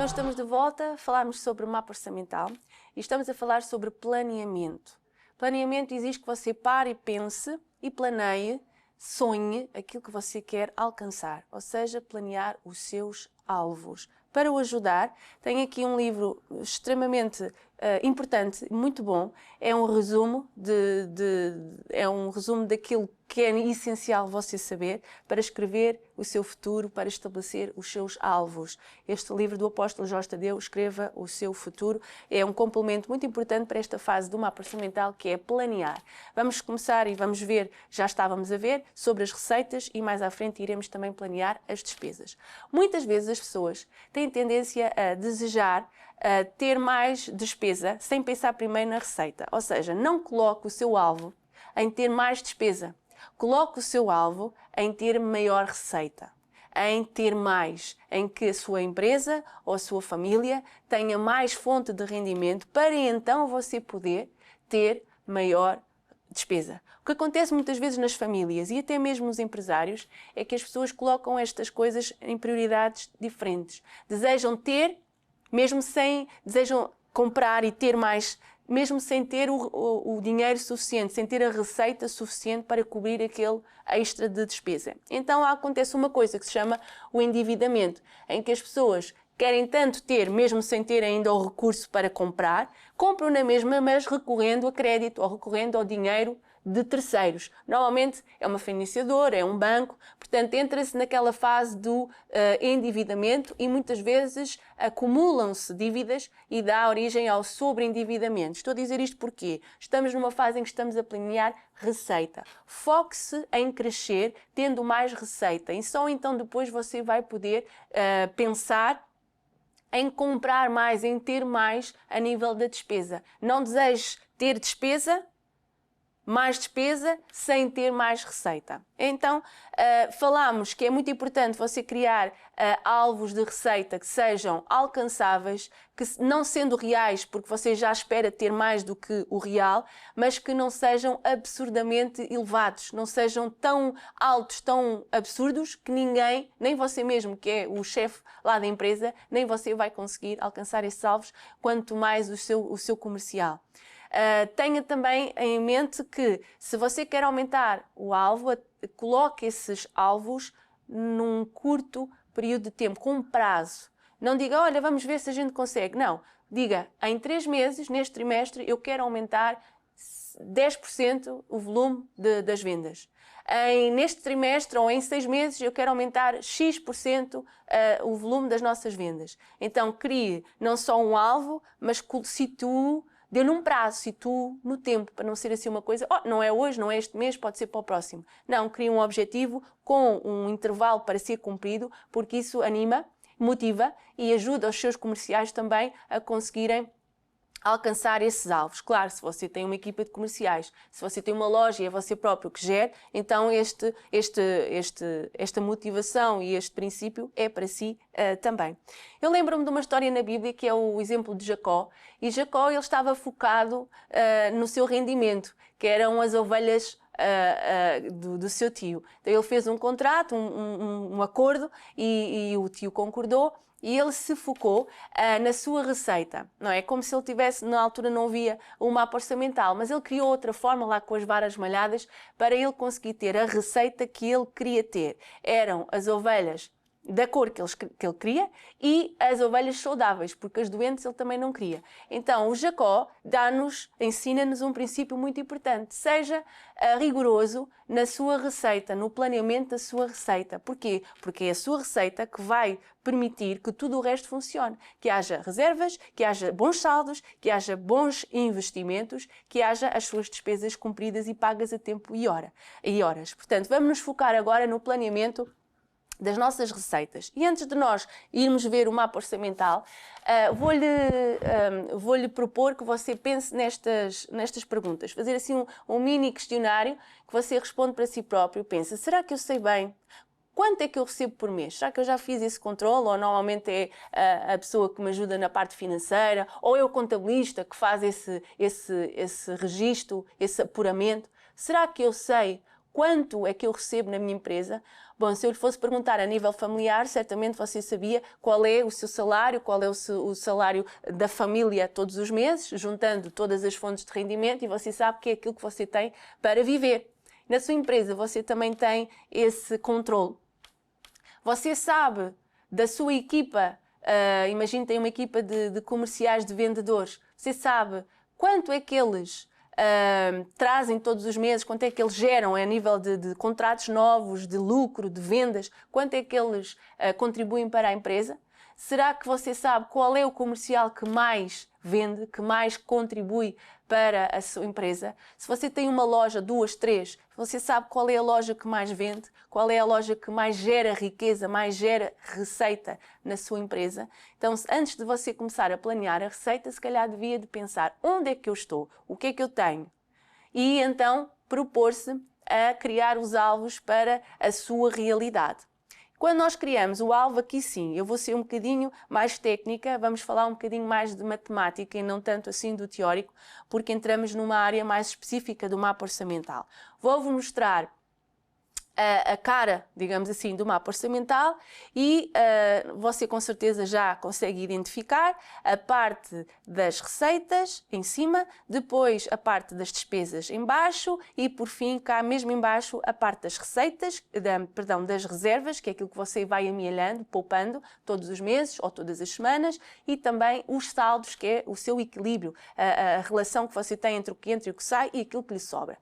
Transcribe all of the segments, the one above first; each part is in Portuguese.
Então estamos de volta, falámos sobre o mapa orçamental e estamos a falar sobre planeamento. Planeamento exige que você pare e pense e planeie, sonhe aquilo que você quer alcançar, ou seja, planear os seus alvos. Para o ajudar, tenho aqui um livro extremamente importante, muito bom. É um resumo daquilo que é essencial você saber para escrever o seu futuro, para estabelecer os seus alvos. Este livro do apóstolo Jorge Tadeu, Escreva o Seu Futuro, é um complemento muito importante para esta fase do mapa orçamental, que é planear. Vamos começar e vamos ver, já estávamos a ver, sobre as receitas e mais à frente iremos também planear as despesas. Muitas vezes as pessoas têm tendência a desejar ter mais despesa sem pensar primeiro na receita. Ou seja, não coloque o seu alvo em ter mais despesa. Coloque o seu alvo em ter maior receita, em ter mais, em que a sua empresa ou a sua família tenha mais fonte de rendimento para então você poder ter maior despesa. O que acontece muitas vezes nas famílias e até mesmo nos empresários é que as pessoas colocam estas coisas em prioridades diferentes. Desejam ter, desejam comprar e ter mais, mesmo sem ter o dinheiro suficiente, sem ter a receita suficiente para cobrir aquele extra de despesa. Então acontece uma coisa que se chama o endividamento, em que as pessoas querem tanto ter, mesmo sem ter ainda o recurso para comprar, compram na mesma, mas recorrendo a crédito ou recorrendo ao dinheiro de terceiros. Normalmente é uma financiadora, é um banco, portanto entra-se naquela fase do endividamento e muitas vezes acumulam-se dívidas e dá origem ao sobreendividamento. Estou a dizer isto porque estamos numa fase em que estamos a planear receita. Foque-se em crescer tendo mais receita e só então depois você vai poder pensar em comprar mais, em ter mais a nível da despesa. Não desejes ter mais despesa sem ter mais receita. Então, falámos que é muito importante você criar alvos de receita que sejam alcançáveis, que não sendo reais, porque você já espera ter mais do que o real, mas que não sejam absurdamente elevados, não sejam tão altos, tão absurdos, que ninguém, nem você mesmo, que é o chefe lá da empresa, nem você vai conseguir alcançar esses alvos, quanto mais o seu comercial. Tenha também em mente que se você quer aumentar o alvo, coloque esses alvos num curto período de tempo, com um prazo. Não diga, olha, vamos ver se a gente consegue. Não, diga, em 3 meses, neste trimestre, eu quero aumentar 10% o volume das vendas. Neste trimestre ou em 6 meses eu quero aumentar X% o volume das nossas vendas. Então crie não só um alvo, mas situe, dê-lhe um prazo, situe no tempo, para não ser assim uma coisa, não é hoje, não é este mês, pode ser para o próximo. Não, crie um objetivo com um intervalo para ser cumprido, porque isso anima, motiva e ajuda os seus comerciais também a conseguirem alcançar esses alvos. Claro, se você tem uma equipa de comerciais, se você tem uma loja e é você próprio que gere, então esta motivação e este princípio é para si também. Eu lembro-me de uma história na Bíblia que é o exemplo de Jacó, e Jacó ele estava focado no seu rendimento, que eram as ovelhas do seu tio. Então ele fez um contrato, um acordo e o tio concordou e ele se focou na sua receita. Não é como se ele tivesse, na altura não havia um mapa orçamental, mas ele criou outra forma lá com as varas malhadas para ele conseguir ter a receita que ele queria ter. Eram as ovelhas da cor que ele queria e as ovelhas saudáveis, porque as doentes ele também não queria. Então o Jacó ensina-nos um princípio muito importante. Seja rigoroso na sua receita, no planeamento da sua receita. Porquê? Porque é a sua receita que vai permitir que tudo o resto funcione. Que haja reservas, que haja bons saldos, que haja bons investimentos, que haja as suas despesas cumpridas e pagas a tempo e horas. Portanto, vamos nos focar agora no planeamento das nossas receitas. E antes de nós irmos ver o mapa orçamental, vou-lhe propor que você pense nestas perguntas. Fazer assim um mini questionário que você responde para si próprio. Pensa, será que eu sei bem? Quanto é que eu recebo por mês? Será que eu já fiz esse controle? Ou normalmente é a pessoa que me ajuda na parte financeira? Ou é o contabilista que faz esse registro, esse apuramento? Será que eu sei quanto é que eu recebo na minha empresa? Bom, se eu lhe fosse perguntar a nível familiar, certamente você sabia qual é o seu salário, qual é o salário da família todos os meses, juntando todas as fontes de rendimento, e você sabe que é aquilo que você tem para viver. Na sua empresa você também tem esse controle. Você sabe da sua equipa, imagine tem uma equipa de comerciais, de vendedores, você sabe quanto é que eles trazem todos os meses, quanto é que eles geram a nível de contratos novos, de lucro, de vendas, quanto é que eles contribuem para a empresa? Será que você sabe qual é o comercial que mais vende, que mais contribui para a sua empresa? Se você tem uma loja, 2, 3, você sabe qual é a loja que mais vende, qual é a loja que mais gera riqueza, mais gera receita na sua empresa? Então, antes de você começar a planear a receita, se calhar devia de pensar onde é que eu estou, o que é que eu tenho? E então propor-se a criar os alvos para a sua realidade. Quando nós criamos o alvo, aqui sim, eu vou ser um bocadinho mais técnica, vamos falar um bocadinho mais de matemática e não tanto assim do teórico, porque entramos numa área mais específica do mapa orçamental. Vou-vos mostrar a cara, digamos assim, do mapa orçamental e você com certeza já consegue identificar a parte das receitas em cima, depois a parte das despesas em baixo e por fim cá mesmo em baixo a parte das receitas, das reservas, que é aquilo que você vai amealhando, poupando todos os meses ou todas as semanas, e também os saldos, que é o seu equilíbrio, a relação que você tem entre o que entra e o que sai e aquilo que lhe sobra.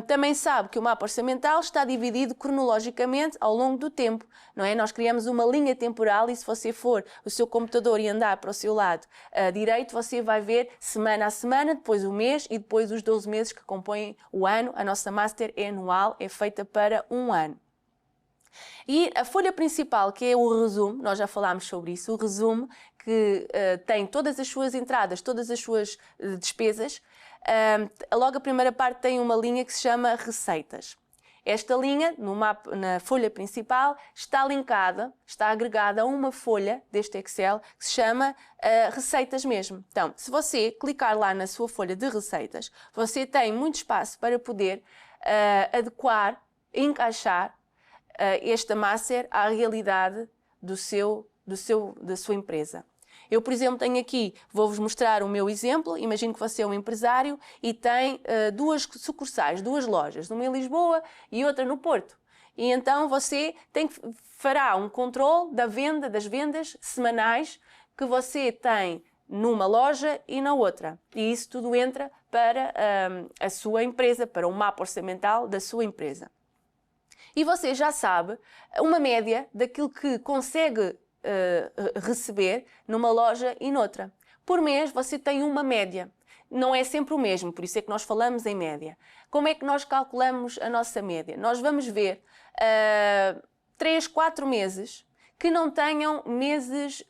Também sabe que o mapa orçamental está dividido cronologicamente ao longo do tempo, não é? Nós criamos uma linha temporal e se você for o seu computador e andar para o seu lado direito, você vai ver semana a semana, depois o mês e depois os 12 meses que compõem o ano. A nossa Master é anual, é feita para um ano. E a folha principal, que é o resumo, nós já falámos sobre isso, o resumo que tem todas as suas entradas, todas as suas despesas. Logo a primeira parte tem uma linha que se chama receitas. Esta linha, na folha principal, está linkada, está agregada a uma folha deste Excel que se chama receitas mesmo. Então, se você clicar lá na sua folha de receitas, você tem muito espaço para poder adequar, encaixar esta Master à realidade da sua empresa. Eu, por exemplo, tenho aqui, vou-vos mostrar o meu exemplo. Imagino que você é um empresário e tem duas sucursais, duas lojas, uma em Lisboa e outra no Porto. E então você fará um controle das vendas semanais que você tem numa loja e na outra. E isso tudo entra para a sua empresa, para o mapa orçamental da sua empresa. E você já sabe uma média daquilo que consegue receber numa loja e noutra. Por mês você tem uma média. Não é sempre o mesmo, por isso é que nós falamos em média. Como é que nós calculamos a nossa média? Nós vamos ver 3, 4 meses que não tenham meses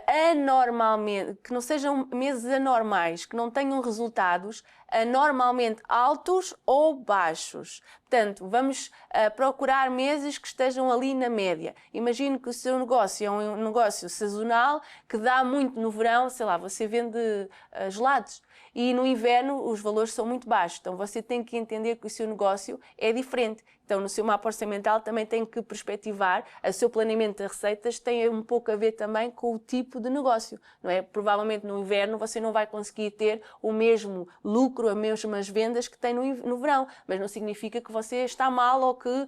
anormalmente, que não sejam meses anormais, que não tenham resultados anormalmente altos ou baixos. Portanto, vamos procurar meses que estejam ali na média. Imagine que o seu negócio é um negócio sazonal que dá muito no verão, sei lá, você vende gelados. E no inverno os valores são muito baixos, então você tem que entender que o seu negócio é diferente. Então no seu mapa orçamental também tem que perspectivar, o seu planeamento de receitas tem um pouco a ver também com o tipo de negócio, não é? Provavelmente no inverno você não vai conseguir ter o mesmo lucro, as mesmas vendas que tem no verão, mas não significa que você está mal ou que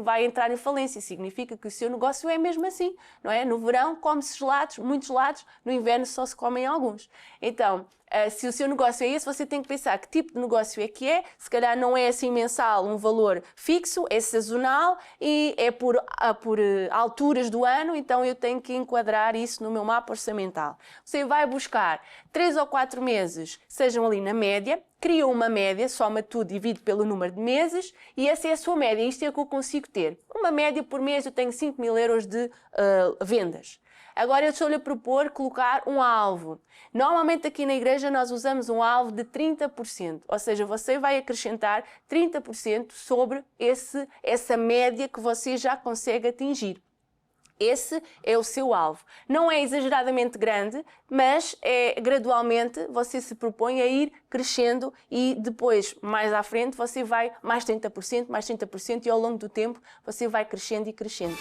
vai entrar em falência, significa que o seu negócio é mesmo assim, não é? No verão come-se gelados, muitos gelados, no inverno só se comem alguns. Então, se o seu negócio é esse, você tem que pensar que tipo de negócio é que é. Se calhar não é assim mensal um valor fixo, é sazonal e é por alturas do ano, então eu tenho que enquadrar isso no meu mapa orçamental. Você vai buscar 3 ou 4 meses, sejam ali na média, cria uma média, soma tudo, divide pelo número de meses e essa é a sua média. Isto é o que eu consigo ter. Uma média por mês eu tenho 5.000 euros de vendas. Agora eu estou-lhe a propor colocar um alvo. Normalmente aqui na igreja nós usamos um alvo de 30%, ou seja, você vai acrescentar 30% sobre essa média que você já consegue atingir. Esse é o seu alvo. Não é exageradamente grande, mas gradualmente você se propõe a ir crescendo e depois, mais à frente, você vai mais 30%, mais 30% e ao longo do tempo você vai crescendo e crescendo.